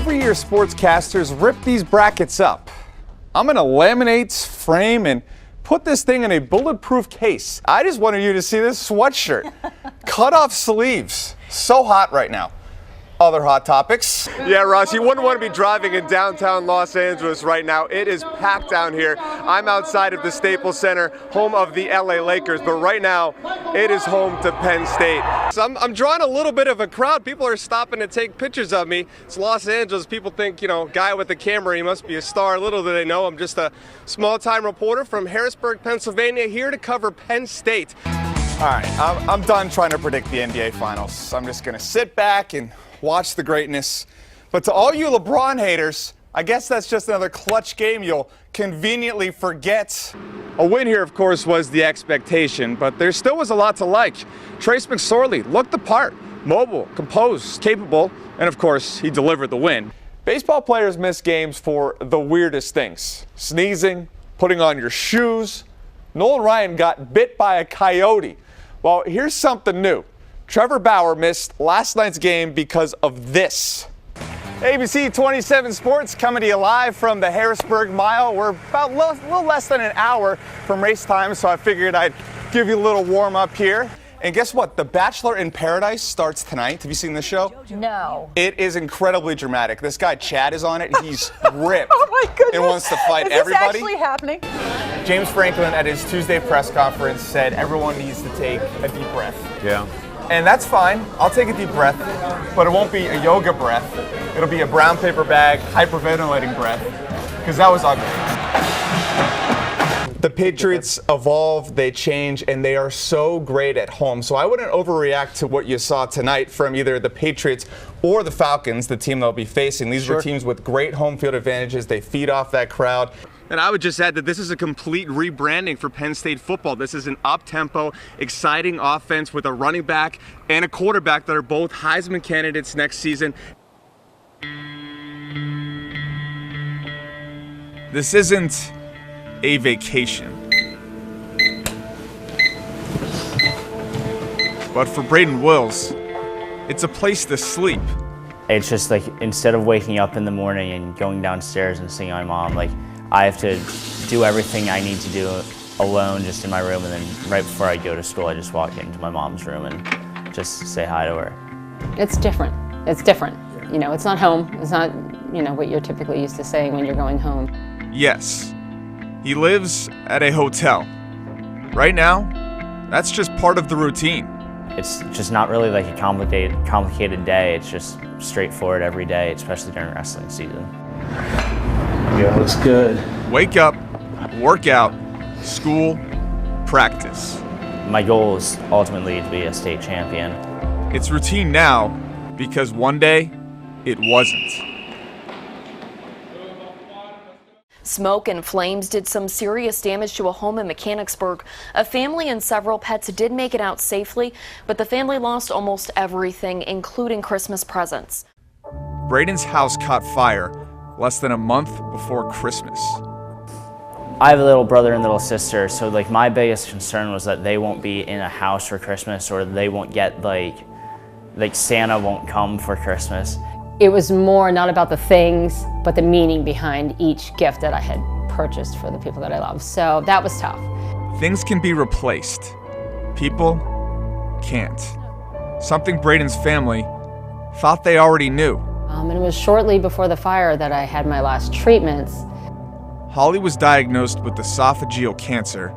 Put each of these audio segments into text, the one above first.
Every year, sportscasters rip these brackets up. I'm going to laminate, frame, and put this thing in a bulletproof case. I just wanted you to see this sweatshirt. Cut off sleeves. So hot right now. Other hot topics. Yeah, Ross, you wouldn't want to be driving in downtown Los Angeles right now. It is packed down here. I'm outside of the Staples Center, home of the LA Lakers, but right now it is home to Penn State. So I'm drawing a little bit of a crowd. People are stopping to take pictures of me. It's Los Angeles. People think, guy with the camera, he must be a star. Little do they know, I'm just a small-time reporter from Harrisburg, Pennsylvania, here to cover Penn State. All right, I'm done trying to predict the NBA Finals. I'm just going to sit back and watch the greatness. But to all you LeBron haters, I guess that's just another clutch game you'll conveniently forget. A win here, of course, was the expectation, but there still was a lot to like. Trace McSorley looked the part, mobile, composed, capable, and of course, he delivered the win. Baseball players miss games for the weirdest things. Sneezing, putting on your shoes. Nolan Ryan got bit by a coyote. Well, here's something new. Trevor Bauer missed last night's game because of this. ABC 27 Sports coming to you live from the Harrisburg Mile. We're about a little less than an hour from race time, so I figured I'd give you a little warm up here. And guess what? The Bachelor in Paradise starts tonight. Have you seen this show? No. It is incredibly dramatic. This guy Chad is on it. He's ripped. Oh my goodness. And wants to fight Is everybody. This actually happening? James Franklin at his Tuesday press conference said everyone needs to take a deep breath. Yeah. And that's fine. I'll take a deep breath, but it won't be a yoga breath. It'll be a brown paper bag, hyperventilating breath, because that was ugly. The Patriots evolve, they change, and they are so great at home. So I wouldn't overreact to what you saw tonight from either the Patriots or the Falcons, the team they'll be facing. These are teams with great home field advantages. They feed off that crowd. And I would just add that this is a complete rebranding for Penn State football. This is an up-tempo, exciting offense with a running back and a quarterback that are both Heisman candidates next season. This isn't a vacation. But for Braden Wills, it's a place to sleep. It's just like, instead of waking up in the morning and going downstairs and seeing my mom, like, I have to do everything I need to do alone just in my room, and then right before I go to school, I just walk into my mom's room and just say hi to her. It's different. It's different. It's not home. It's not, what you're typically used to saying when you're going home. Yes, he lives at a hotel. Right now, that's just part of the routine. It's just not really like a complicated day. It's just straightforward every day, especially during wrestling season. Yeah, looks good. Wake up, work out, school, practice. My goal is ultimately to be a state champion. It's routine now because one day it wasn't. Smoke and flames did some serious damage to a home in Mechanicsburg. A family and several pets did make it out safely, but the family lost almost everything, including Christmas presents. Braden's house caught fire less than a month before Christmas. I have a little brother and little sister, so like my biggest concern was that they won't be in a house for Christmas, or they won't get like Santa won't come for Christmas. It was more not about the things, but the meaning behind each gift that I had purchased for the people that I love. So that was tough. Things can be replaced. People can't. Something Braden's family thought they already knew. And it was shortly before the fire that I had my last treatments. Holly was diagnosed with esophageal cancer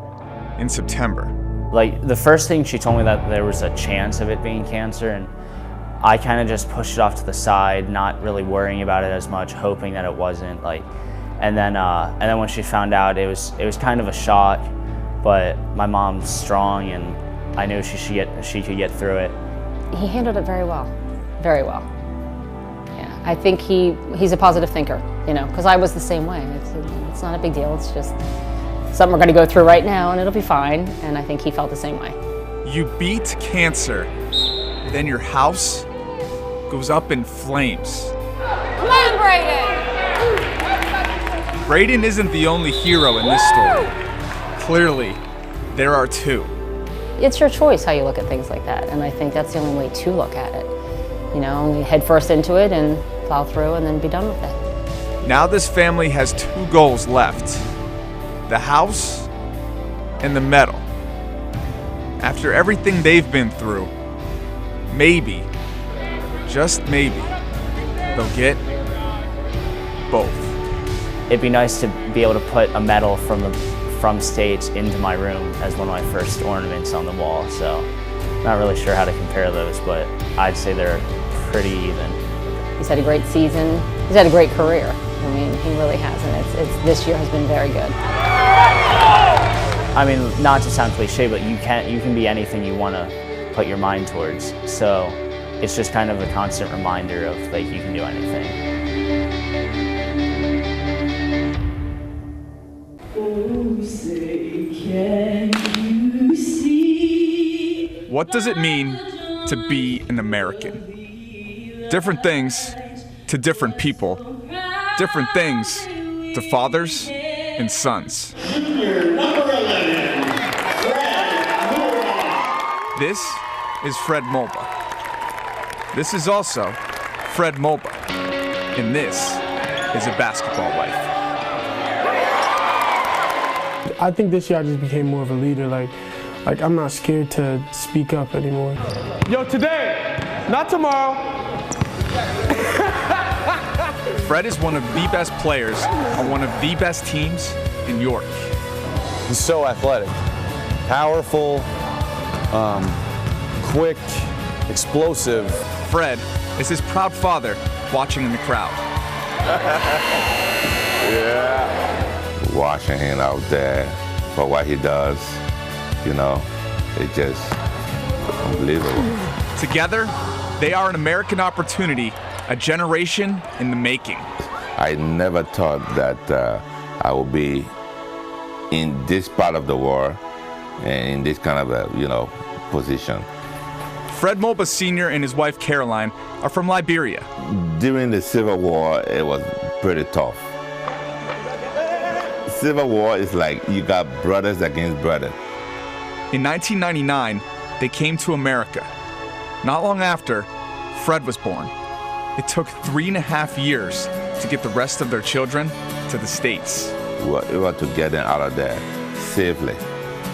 in September. Like, the first thing she told me that there was a chance of it being cancer, and I kind of just pushed it off to the side, not really worrying about it as much, hoping that it wasn't. And then when she found out, it was kind of a shock. But my mom's strong, and I knew she could get through it. He handled it very well, very well. Yeah, I think he's a positive thinker, because I was the same way. It's not a big deal. It's just something we're going to go through right now, and it'll be fine. And I think he felt the same way. You beat cancer, then your house goes up in flames. Come on, Braden! Braden isn't the only hero in this story. Clearly, there are two. It's your choice how you look at things like that, and I think that's the only way to look at it. You head first into it, and plow through and then be done with it. Now this family has 2 goals left: the house and the medal. After everything they've been through, maybe, just maybe, they'll get both. It'd be nice to be able to put a medal from states into my room as one of my first ornaments on the wall. So not really sure how to compare those, but I'd say they're pretty even. He's had a great season. He's had a great career. I mean, he really has, and this year has been very good. I mean, not to sound cliche, but you can be anything you want to put your mind towards. So it's just kind of a constant reminder of like you can do anything. What does it mean to be an American? Different things to different people. Different things to fathers and sons. This is Fred Mulba. This is also Fred Mulba. And this is a basketball life. I think this year I just became more of a leader. Like I'm not scared to speak up anymore. Yo, today, not tomorrow. Fred is one of the best players on one of the best teams in York. He's so athletic, powerful, quick, explosive. Fred is his proud father watching in the crowd. Yeah. Watching him out there for what he does, you know, it's just unbelievable. Together, they are an American opportunity, a generation in the making. I never thought that I would be in this part of the world and in this kind of a, position. Fred Mulba Sr. and his wife Caroline are from Liberia. During the Civil War, it was pretty tough. Civil War is like you got brothers against brothers. In 1999, they came to America. Not long after, Fred was born. It took 3.5 years to get the rest of their children to the States. We were to get them out of there safely.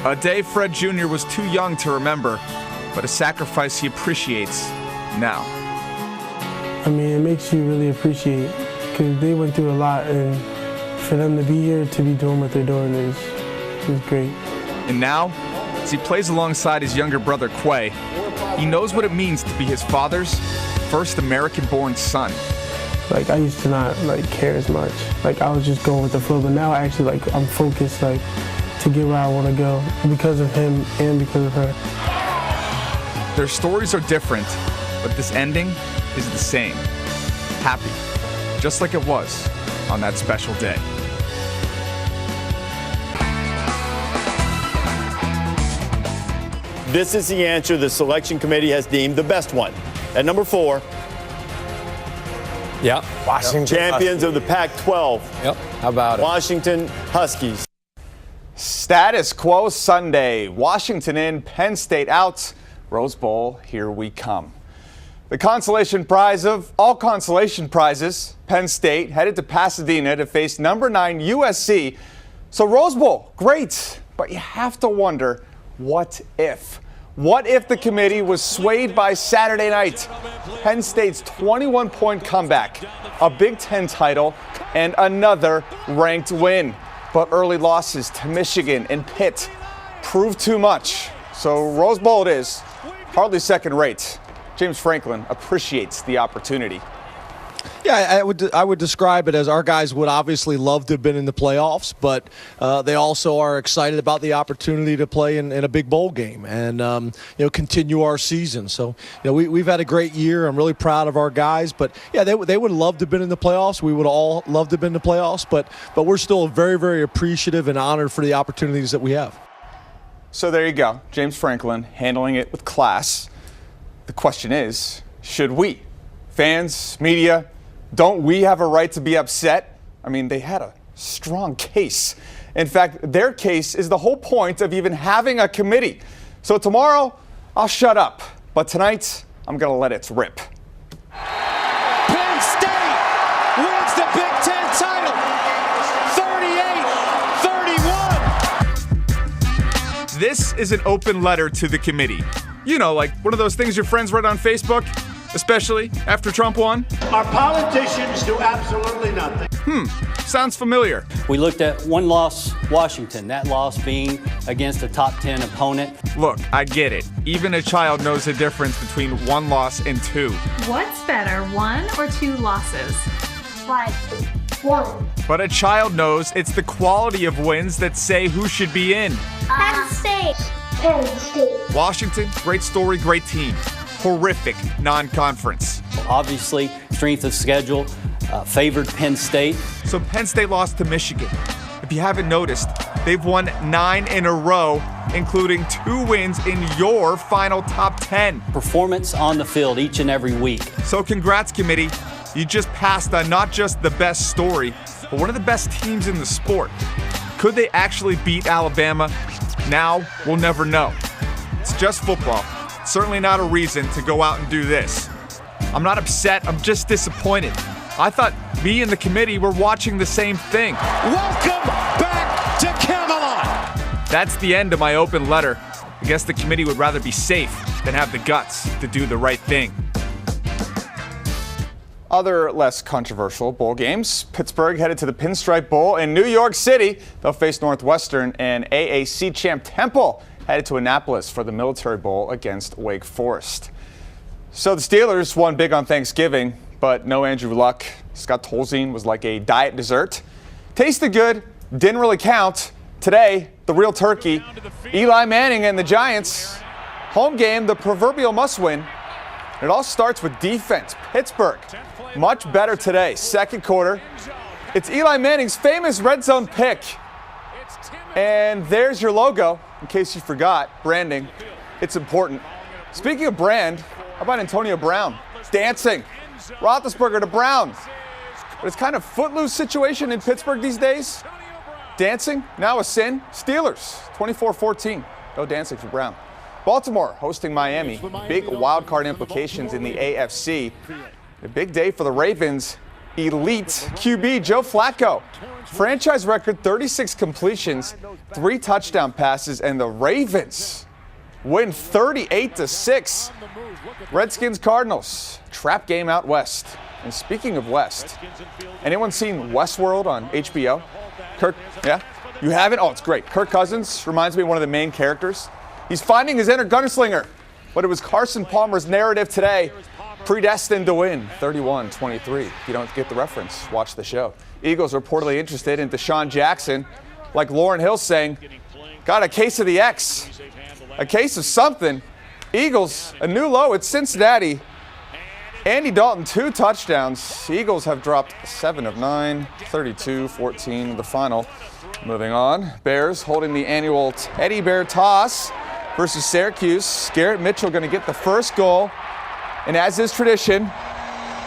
A day Fred Jr. was too young to remember, but a sacrifice he appreciates now. I mean, it makes you really appreciate, because they went through a lot, and for them to be here, to be doing what they're doing is great. And now, as he plays alongside his younger brother Quay, he knows what it means to be his father's first American-born son. Like, I used to not care as much. Like, I was just going with the flow, but now actually I'm focused to get where I want to go because of him and because of her. Their stories are different, but this ending is the same. Happy, just like it was on that special day. This is the answer the selection committee has deemed the best one. At number 4, Washington champions Huskies. of the Pac-12. Yep, how about it? Washington Huskies. Status quo Sunday. Washington in, Penn State out. Rose Bowl, here we come. The consolation prize of all consolation prizes, Penn State headed to Pasadena to face number 9 USC. So Rose Bowl, great, but you have to wonder, what if? What if the committee was swayed by Saturday night? Penn State's 21-point comeback, a Big Ten title, and another ranked win. But early losses to Michigan and Pitt proved too much. So Rose Bowl it is, hardly second rate. James Franklin appreciates the opportunity. Yeah, I would describe it as our guys would obviously love to have been in the playoffs, but they also are excited about the opportunity to play in a big bowl game and continue our season. So we've had a great year. I'm really proud of our guys, but yeah, they would love to have been in the playoffs. We would all love to have been in the playoffs, but we're still very, very appreciative and honored for the opportunities that we have. So there you go, James Franklin handling it with class. The question is, should we, fans, media, don't we have a right to be upset? I mean, they had a strong case. In fact, their case is the whole point of even having a committee. So tomorrow, I'll shut up. But tonight, I'm going to let it rip. Penn State This is an open letter to the committee. You know, like one of those things your friends write on Facebook, especially after Trump won. Our politicians do absolutely nothing. Sounds familiar. We looked at one loss, Washington, that loss being against a top 10 opponent. Look, I get it. Even a child knows the difference between one loss and two. What's better, 1 or 2 losses? Like 1. But a child knows it's the quality of wins that say who should be in. Penn State. Penn State. Washington, great story, great team. Horrific non-conference. Obviously, strength of schedule favored Penn State. So Penn State lost to Michigan. If you haven't noticed, they've won 9 in a row, including 2 wins in your final top 10. Performance on the field each and every week. So congrats, committee. You just passed on not just the best story, but one of the best teams in the sport. Could they actually beat Alabama? Now, we'll never know. It's just football. Certainly not a reason to go out and do this. I'm not upset, I'm just disappointed. I thought me and the committee were watching the same thing. Welcome back to Camelot. That's the end of my open letter. I guess the committee would rather be safe than have the guts to do the right thing. Other less controversial bowl games. Pittsburgh headed to the Pinstripe Bowl in New York City. They'll face Northwestern, and AAC champ Temple headed to Annapolis for the Military Bowl against Wake Forest. So the Steelers won big on Thanksgiving, but no Andrew Luck. Scott Tolzien was like a diet dessert. Tasted good, didn't really count. Today, the real turkey, Eli Manning and the Giants. Home game, the proverbial must-win. It all starts with defense. Pittsburgh, much better today. Second quarter, it's Eli Manning's famous red zone pick. And there's your logo, in case you forgot, branding. It's important. Speaking of brand, how about Antonio Brown? Dancing. Roethlisberger to Brown. But it's kind of footloose situation in Pittsburgh these days. Dancing, now a sin. Steelers, 24-14. No dancing for Brown. Baltimore hosting Miami. Big wild card implications in the AFC. A big day for the Ravens. Elite QB Joe Flacco. Franchise record 36 completions, 3 touchdown passes, and the Ravens win 38-6. Redskins Cardinals. Trap game out west. And speaking of west, anyone seen Westworld on HBO? Kirk, yeah? You haven't? Oh, it's great. Kirk Cousins reminds me of one of the main characters. He's finding his inner gunslinger. But it was Carson Palmer's narrative today. Predestined to win, 31-23. If you don't get the reference, watch the show. Eagles reportedly interested in Deshaun Jackson. Like Lauryn Hill saying, got a case of the X. A case of something. Eagles, a new low at Cincinnati. Andy Dalton, 2 touchdowns. Eagles have dropped 7 of 9, 32-14 the final. Moving on, Bears holding the annual teddy bear toss versus Syracuse. Garrett Mitchell going to get the first goal. And as is tradition,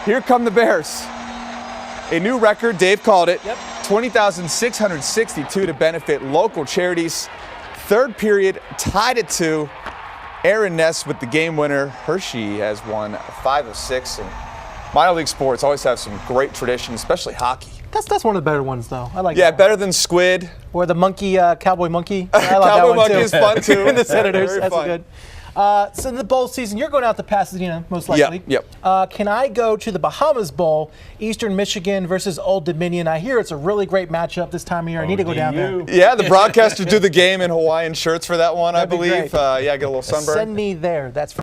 here come the Bears. A new record, Dave called it, 20,662 to benefit local charities. Third period, tied at 2. Aaron Ness with the game winner. Hershey has won 5 of 6. And minor league sports always have some great traditions, especially hockey. That's one of the better ones, though. I like. Yeah, that better than Squid. Or the monkey, Cowboy Monkey. I like Cowboy that one Monkey too. is fun too. And the Senators, Very that's fun. good. So in the bowl season, you're going out to Pasadena, most likely. Yep. Can I go to the Bahamas Bowl, Eastern Michigan versus Old Dominion? I hear it's a really great matchup this time of year. I need to go down there. Yeah, the broadcasters do the game in Hawaiian shirts for that one, I believe. That'd be great. Yeah, get a little sunburn. Send me there. That's for